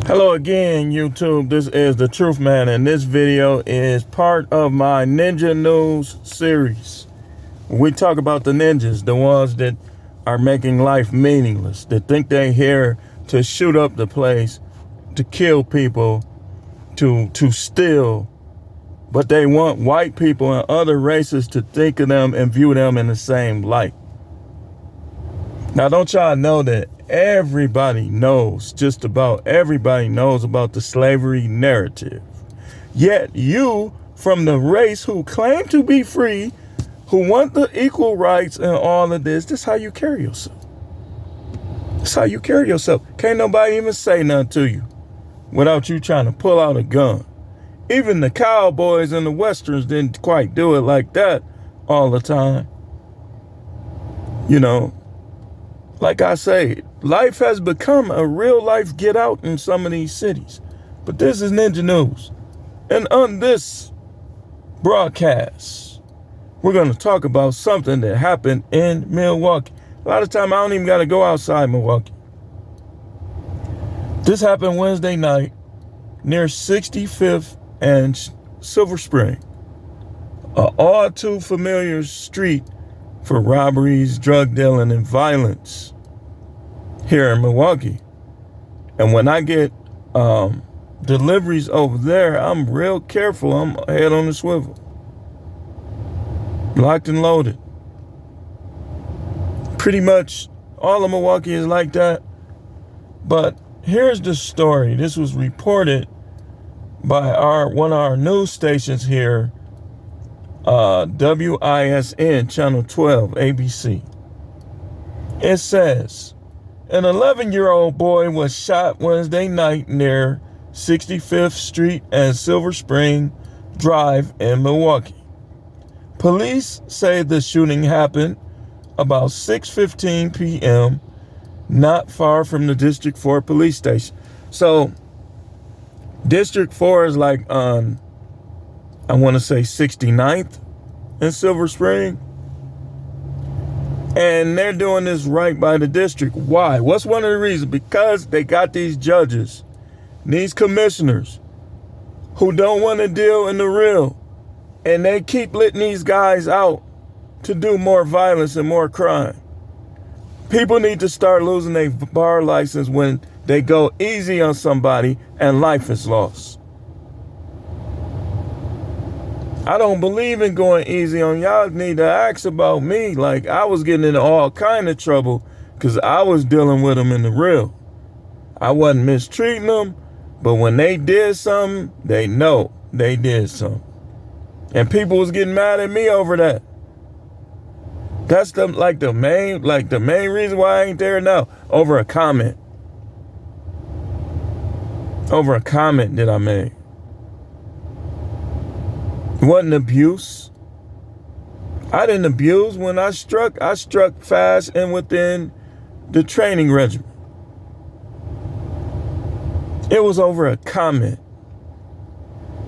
Hello again, YouTube. This is the Truth Man, and this video is part of my Ninja News series. We talk about the ninjas, the ones that are making life meaningless, that think they're here to shoot up the place, to kill people, to steal, but they want white people and other races to think of them and view them in the same light. Now, don't y'all know that everybody knows, just about everybody knows about the slavery narrative? Yet you, from the race who claim to be free, who want the equal rights and all of this how you carry yourself. That's how you carry yourself. Can't nobody even say nothing to you without you trying to pull out a gun. Even the cowboys and the westerns didn't quite do it like that all the time. You know, like I say, life has become a real life get out in some of these cities. But this is Ninja News. And on this broadcast, we're going to talk about something that happened in Milwaukee. A lot of time I don't even got to go outside Milwaukee. This happened Wednesday night near 65th and Silver Spring. An all too familiar street for robberies, drug dealing, and violence here in Milwaukee. And when I get deliveries over there, I'm real careful. I'm head on the swivel, locked and loaded. Pretty much all of Milwaukee is like that. But here's the story. This was reported by one of our news stations here, WISN Channel 12, ABC. It says, an 11-year-old boy was shot Wednesday night near 65th Street and Silver Spring Drive in Milwaukee. Police say the shooting happened about 6:15 p.m., not far from the District 4 police station. So, District 4 is like on, I want to say 69th in Silver Spring. And they're doing this right by the district. Why? What's one of the reasons? Because they got these judges, these commissioners who don't want to deal in the real. And they keep letting these guys out to do more violence and more crime. People need to start losing their bar license when they go easy on somebody and life is lost. I don't believe in going easy on y'all. Need to ask about me. Like, I was getting into all kind of trouble because I was dealing with them in the real. I wasn't mistreating them, but when they did something, they know they did something. And people was getting mad at me over that. That's the main reason why I ain't there now. Over a comment. Over a comment that I made. It wasn't abuse. I didn't abuse. When I struck fast and within the training regimen. It was over a comment.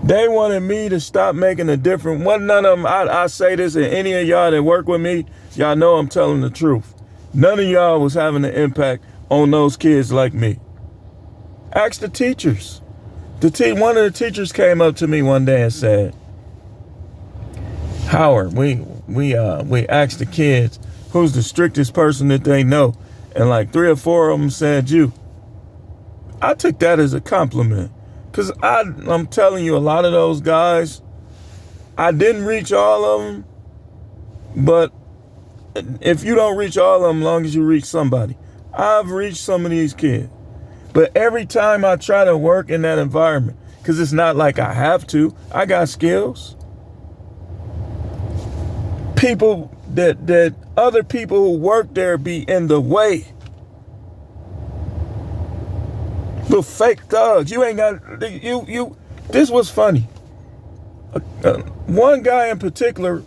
They wanted me to stop making a difference. None of them, I say this, and any of y'all that work with me, y'all know I'm telling the truth. None of y'all was having an impact on those kids like me. Ask the teachers. One of the teachers came up to me one day and said, Howard, we asked the kids who's the strictest person that they know, and like 3 or 4 of them said you. I took that as a compliment, because I'm telling you, a lot of those guys, I didn't reach all of them, but if you don't reach all of them, as long as you reach somebody, I've reached some of these kids. But every time I try to work in that environment, because it's not like I have to, I got skills. People that other people who work there be in the way. The fake thugs. You ain't got you. This was funny. One guy in particular,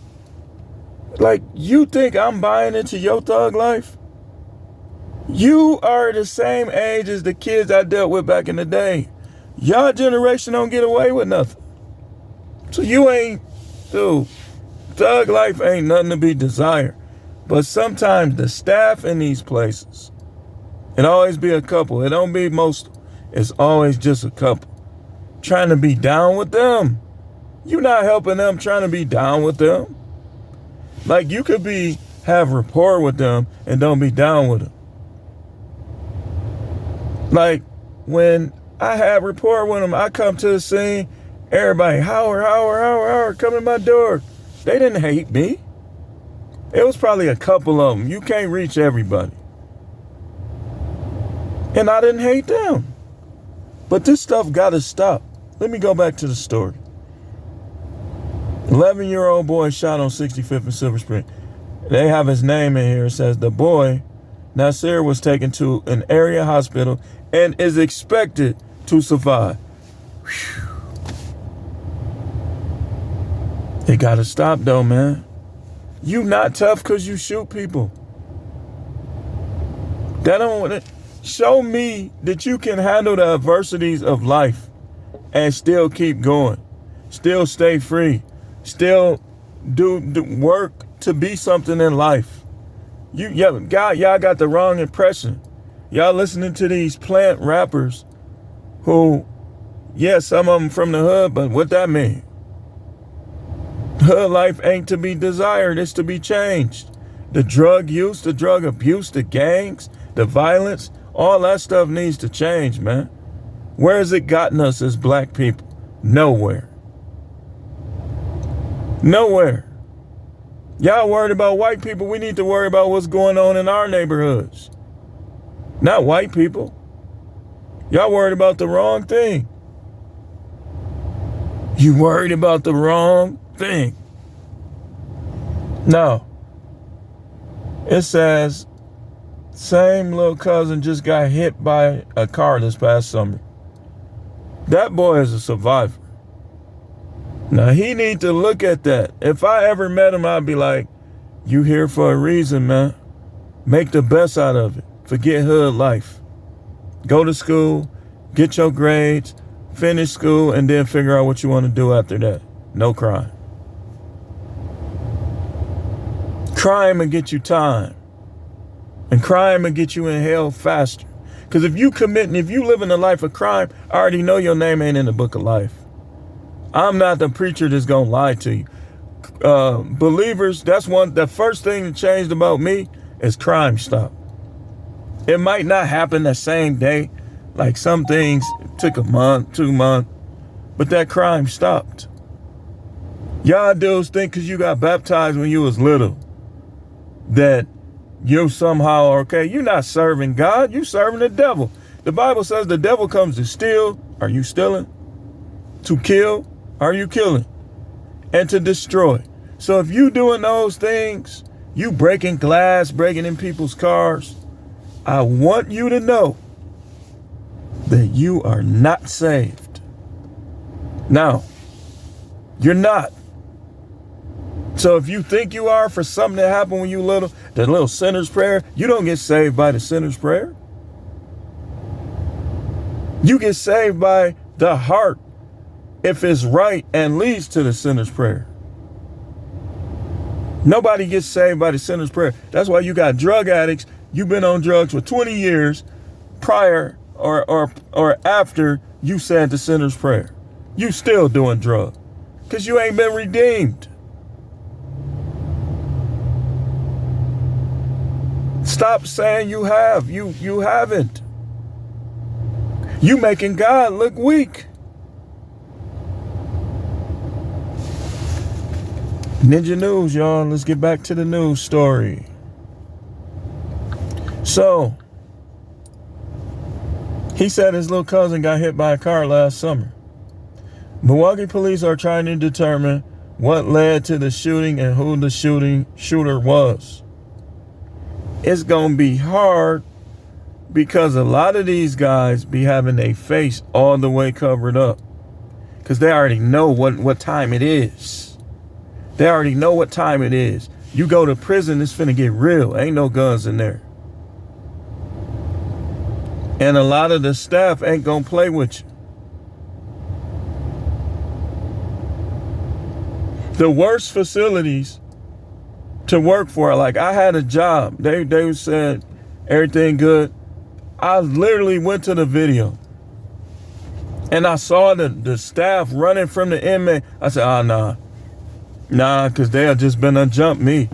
like, you think I'm buying into your thug life? You are the same age as the kids I dealt with back in the day. Y'all generation don't get away with nothing. So you ain't, dude. Thug life ain't nothing to be desired. But sometimes the staff in these places, it always be a couple. It don't be most. it's always just a couple trying to be down with them. You're not helping them trying to be down with them. Like, you could have rapport with them and don't be down with them. Like, when I have rapport with them, I come to the scene, everybody, Howard, come in my door. They didn't hate me. It was probably a couple of them. You can't reach everybody. And I didn't hate them. But this stuff got to stop. Let me go back to the story. 11-year-old boy shot on 65th and Silver Spring. They have his name in here. It says the boy, Nasir, was taken to an area hospital and is expected to survive. Whew. It got to stop though, man. You not tough because you shoot people. That don't show me that you can handle the adversities of life and still keep going, still stay free, still do work to be something in life. Y'all got the wrong impression. Y'all listening to these plant rappers who, yeah, some of them from the hood, but what that mean? Hood life ain't to be desired, it's to be changed. The drug use, the drug abuse, the gangs, the violence, all that stuff needs to change, man. Where has it gotten us as black people? Nowhere. Nowhere. Y'all worried about white people. We need to worry about what's going on in our neighborhoods. Not white people. Y'all worried about the wrong thing. You worried about the wrong thing. No. It says, same little cousin just got hit by a car this past summer. That boy is a survivor. Now, he need to look at that. If I ever met him, I'd be like, you here for a reason, man. Make the best out of it. Forget hood life. Go to school, get your grades, finish school, and then figure out what you want to do after that. No crime. Crime will get you time. And crime will get you in hell faster. Because if you living a life of crime, I already know your name ain't in the book of life. I'm not the preacher that's going to lie to you. Believers, the first thing that changed about me is crime stopped. It might not happen the same day. Like some things took a month, 2 months, but that crime stopped. Y'all dudes think because you got baptized when you was little that you somehow are okay. You're not serving God. You serving the devil. The Bible says the devil comes to steal. Are you stealing? To kill. Are you killing? And to destroy. So if you doing those things, you breaking glass, breaking in people's cars, I want you to know that you are not saved. Now, you're not. So if you think you are for something that happened when you little, that little sinner's prayer, you don't get saved by the sinner's prayer. You get saved by the heart if it's right and leads to the sinner's prayer. Nobody gets saved by the sinner's prayer. That's why you got drug addicts. You've been on drugs for 20 years prior or after you said the sinner's prayer. You still doing drugs because you ain't been redeemed. Stop saying you have. You haven't. You making God look weak. Ninja news, y'all. Let's get back to the news story. So, he said his little cousin got hit by a car last summer. Milwaukee police are trying to determine what led to the shooting and who the shooter was. It's going to be hard because a lot of these guys be having their face all the way covered up because they already know what time it is. They already know what time it is. You go to prison, it's finna get real. Ain't no guns in there. And a lot of the staff ain't gonna play with you. The worst facilities to work for, like I had a job. They said everything good. I literally went to the video And I saw the staff running from the inmate. I said, nah, because they'll just been jump me.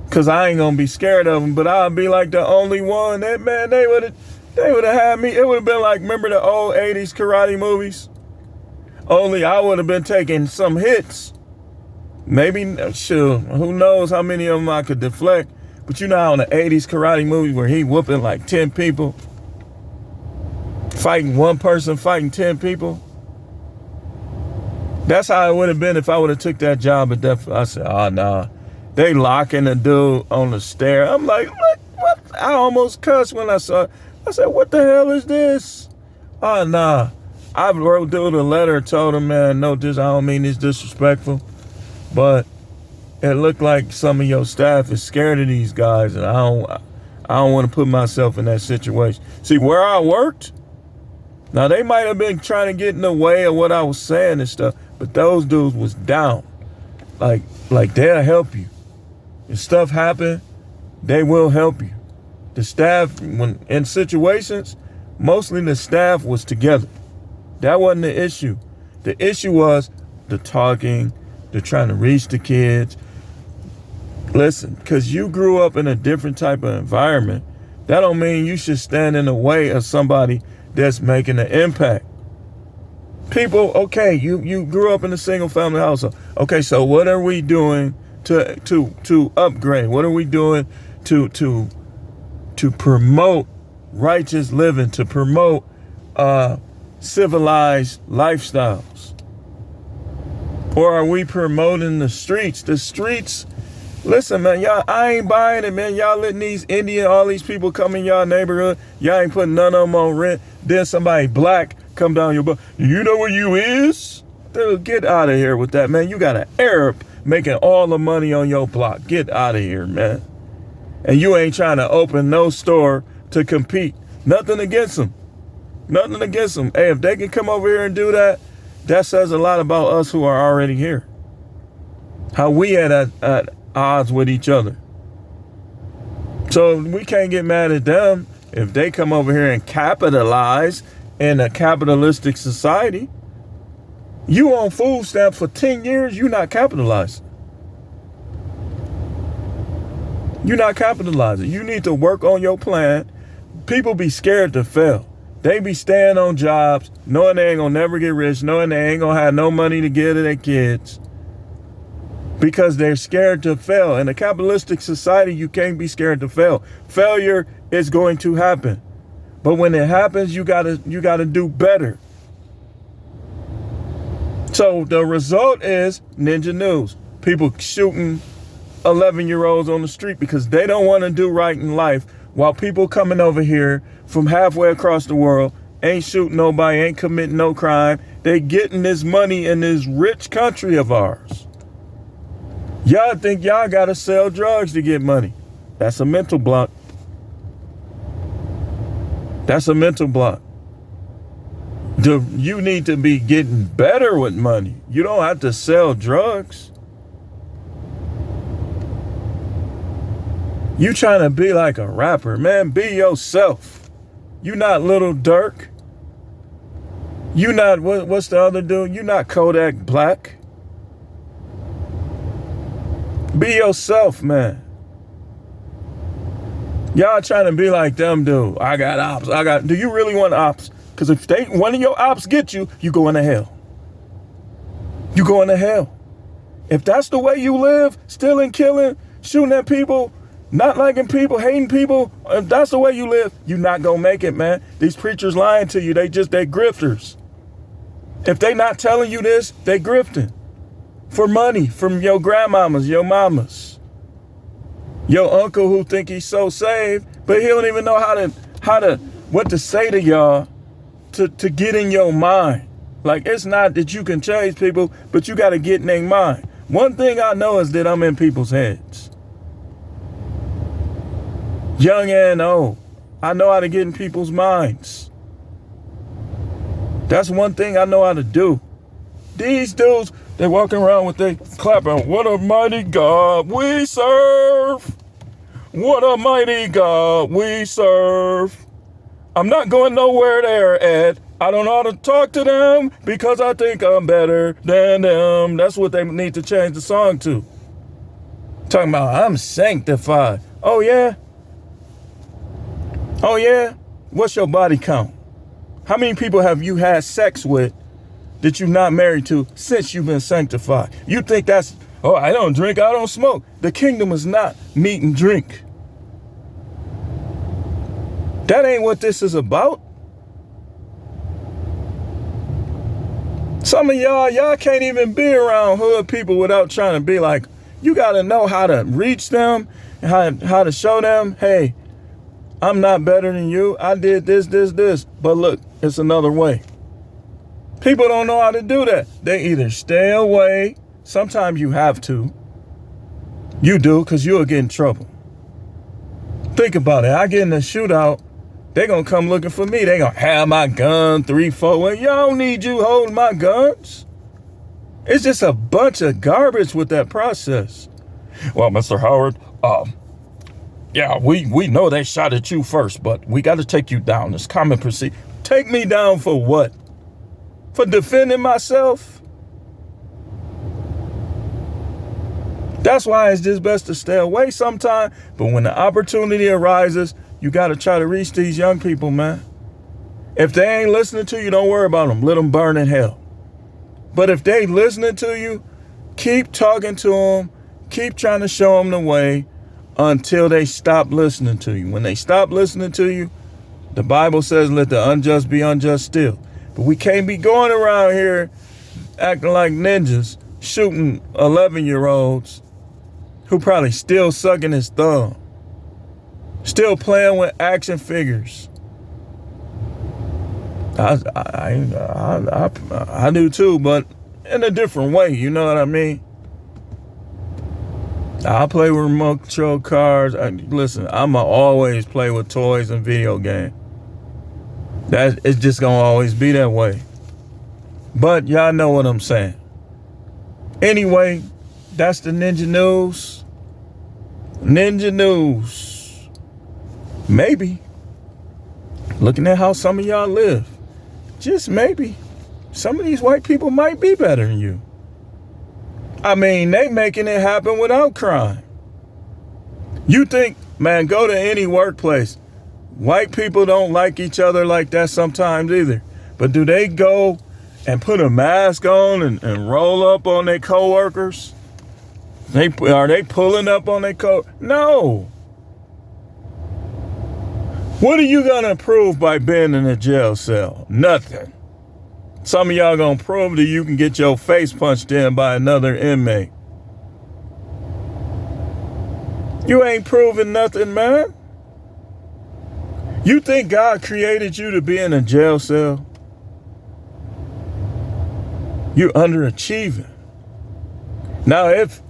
Because I ain't going to be scared of them, but I'll be like the only one. That man, they would have had me. It would have been like, remember the old 80s karate movies? Only I would have been taking some hits. Maybe, sure, who knows how many of them I could deflect. But you know how in the 80s karate movies where he whooping like 10 people? Fighting one person, fighting 10 people? That's how it would have been if I would have took that job at that. I said, nah. They locking the dude on the stair. I'm like, what? I almost cussed when I saw it. I said, what the hell is this? Nah. I wrote dude a letter, told him, man, no, I don't mean this disrespectful, but it looked like some of your staff is scared of these guys, and I don't want to put myself in that situation. See, where I worked, now they might have been trying to get in the way of what I was saying and stuff, but those dudes was down. Like they'll help you. If stuff happen, they will help you. The staff, when in situations, mostly the staff was together. That wasn't the issue. The issue was the talking, the trying to reach the kids. Listen, because you grew up in a different type of environment, that don't mean you should stand in the way of somebody that's making an impact. People, okay, you grew up in a single family household. Okay, so what are we doing to upgrade? What are we doing to promote righteous living, to promote civilized lifestyles? Or are we promoting the streets? The streets, listen, man, y'all, I ain't buying it, man. Y'all letting these all these people come in y'all neighborhood. Y'all ain't putting none of them on rent. Then somebody black come down your butt. You know where you is? Dude, get out of here with that, man. You got an Arab making all the money on your block. Get out of here, man. And you ain't trying to open no store to compete. Nothing against them. Nothing against them. Hey, if they can come over here and do that, that says a lot about us who are already here. How we at odds with each other. So we can't get mad at them if they come over here and capitalize in a capitalistic society. You on food stamps for 10 years, you're not capitalizing. You're not capitalizing. You need to work on your plan. People be scared to fail. They be staying on jobs, knowing they ain't gonna never get rich, knowing they ain't gonna have no money to give to their kids, because they're scared to fail. In a capitalistic society, you can't be scared to fail. Failure is going to happen. But when it happens, you gotta do better. So the result is Ninja News. People shooting 11-year-olds on the street because they don't want to do right in life, while people coming over here from halfway across the world ain't shooting nobody, ain't committing no crime. They getting this money in this rich country of ours. Y'all think y'all gotta sell drugs to get money. That's a mental block. That's a mental block. You need to be getting better with money. You don't have to sell drugs. You trying to be like a rapper, man, be yourself. You not Little Durk. You not, what's the other dude? You not Kodak Black. Be yourself, man. Y'all trying to be like them, dude. I got ops. Do you really want ops? Because if one of your ops get you, you going to hell. You going to hell. If that's the way you live, stealing, killing, shooting at people, not liking people, hating people, if that's the way you live, you're not going to make it, man. These preachers lying to you. They grifters. If they not telling you this, they grifting for money from your grandmamas, your mamas, your uncle who think he's so saved, but he don't even know what to say to y'all to get in your mind. Like, it's not that you can change people, but you got to get in their mind. One thing I know is that I'm in people's heads. Young and old. I know how to get in people's minds. That's one thing I know how to do. These dudes, they walking around with they clapping, what a mighty God we serve. What a mighty God we serve. I'm not going nowhere there, Ed. I don't know how to talk to them because I think I'm better than them. That's what they need to change the song to. Talking about I'm sanctified. Oh yeah? Oh yeah? What's your body count? How many people have you had sex with that you're not married to since you've been sanctified? You think that's, oh, I don't drink, I don't smoke. The kingdom is not meat and drink. That ain't what this is about. Some of y'all can't even be around hood people without trying to be like, you got to know how to reach them and how to show them, hey, I'm not better than you. I did this. But look, it's another way. People don't know how to do that. They either stay away. Sometimes you have to. You do, because you'll get in trouble. Think about it. I get in a shootout. They're going to come looking for me. They're going to have my gun, 3, 4. Well, y'all don't need you holding my guns. It's just a bunch of garbage with that process. Well, Mr. Howard, yeah, we know they shot at you first, but we got to take you down. It's common procedure. Take me down for what? For defending myself? That's why it's just best to stay away sometime. But when the opportunity arises, you got to try to reach these young people, man. If they ain't listening to you, don't worry about them. Let them burn in hell. But if they listening to you, keep talking to them. Keep trying to show them the way until they stop listening to you. When they stop listening to you, the Bible says, let the unjust be unjust still. But we can't be going around here acting like ninjas, shooting 11-year-olds who probably still sucking his thumb, still playing with action figures. I do too, but in a different way. You know what I mean? I play with remote control cars. Listen, I'ma always play with toys and video games. It's just gonna always be that way. But y'all know what I'm saying. Anyway, that's the Ninja News. Ninja News. Maybe, looking at how some of y'all live, just maybe, some of these white people might be better than you. I mean, they making it happen without crime. You think, man, go to any workplace. White people don't like each other like that sometimes either. But do they go and put a mask on and roll up on their coworkers? Are they pulling up on their No. What are you gonna prove by being in a jail cell? Nothing. Some of y'all gonna prove that you can get your face punched in by another inmate. You ain't proving nothing, man. You think God created you to be in a jail cell? You're underachieving. Now, if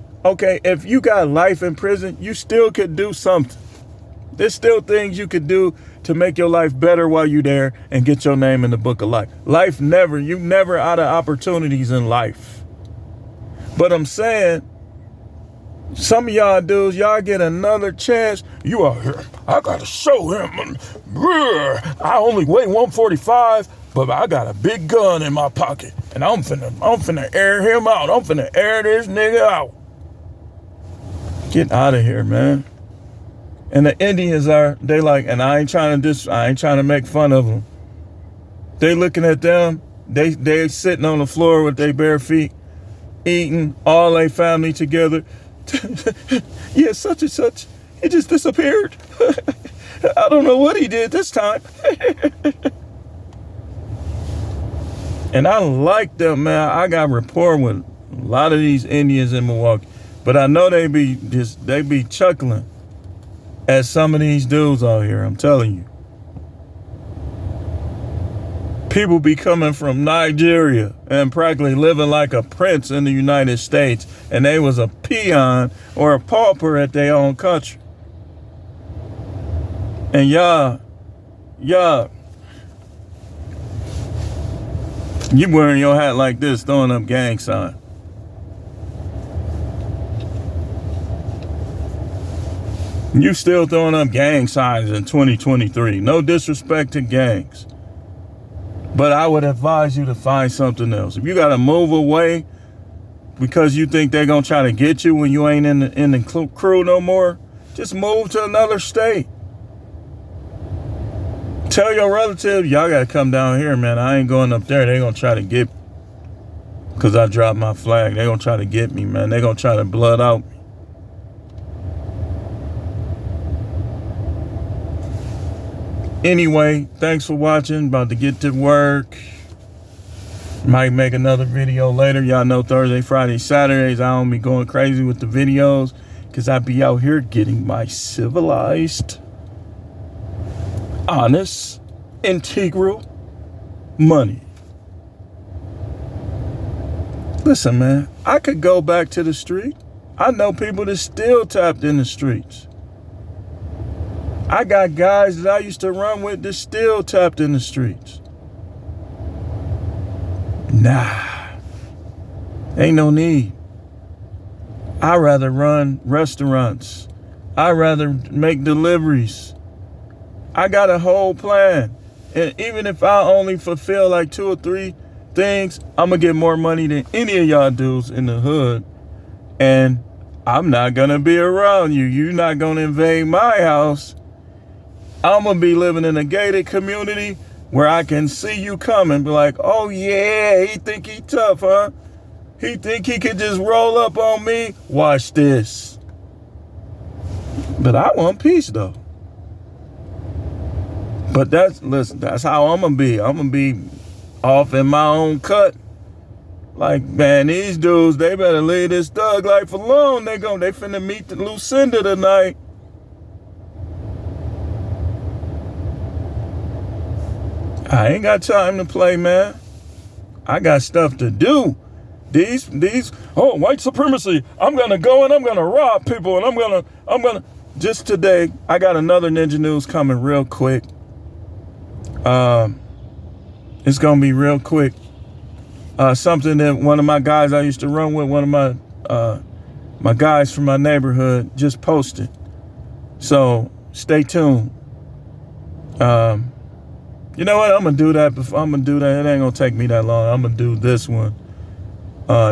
you got life in prison, you still could do something. There's still things you could do to make your life better while you're there and get your name in the book of life. You never out of opportunities in life. But I'm saying, some of y'all dudes, y'all get another chance. You are here. I gotta show him. I only weigh 145, but I got a big gun in my pocket, and I'm finna air him out. I'm finna air this nigga out. Get out of here, man. And the Indians they like, and I ain't trying to make fun of them. They looking at them. They sitting on the floor with their bare feet, eating, all their family together. Yeah, such and such. He just disappeared. I don't know what he did this time. And I like them, man. I got rapport with a lot of these Indians in Milwaukee, but I know they be chuckling at some of these dudes out here. I'm telling you. People be coming from Nigeria and practically living like a prince in the United States, and they was a peon or a pauper at their own country. And y'all, you wearing your hat like this, throwing up gang sign. You still throwing up gang signs in 2023. No disrespect to gangs. But I would advise you to find something else. If you got to move away because you think they're going to try to get you when you ain't in the crew no more, just move to another state. Tell your relatives, y'all got to come down here, man. I ain't going up there. They're going to try to get me because I dropped my flag. They're going to try to get me, man. They're going to try to blood out me. Anyway, thanks for watching. About to get to work. Might make another video later. Y'all know Thursday, Friday, Saturdays, I don't be going crazy with the videos because I be out here getting my civilized, honest, integral money. Listen, man, I could go back to the street. I know people that still tapped in the streets. I got guys that I used to run with that still tapped in the streets. Nah, ain't no need. I'd rather run restaurants. I'd rather make deliveries. I got a whole plan. And even if I only fulfill like 2 or 3 things, I'm going to get more money than any of y'all dudes in the hood. And I'm not going to be around you. You're not going to invade my house. I'm going to be living in a gated community where I can see you coming. Be like, oh yeah, he think he tough, huh? He think he could just roll up on me? Watch this. But I want peace though. But that's how I'm going to be. I'm going to be off in my own cut. Like, man, these dudes, they better leave this thug life alone. They finna meet the Lucinda tonight. I ain't got time to play, man. I got stuff to do. These, white supremacy. I'm gonna go and I'm gonna rob people and I'm gonna. Just today, I got another Ninja News coming real quick. It's gonna be real quick. Something that one of my guys I used to run with, one of my guys from my neighborhood just posted. So stay tuned. You know what? I'm gonna do that. It ain't gonna take me that long. I'm gonna do this one,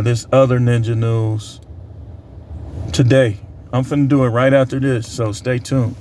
this other Ninja News today. I'm finna do it right after this. So stay tuned.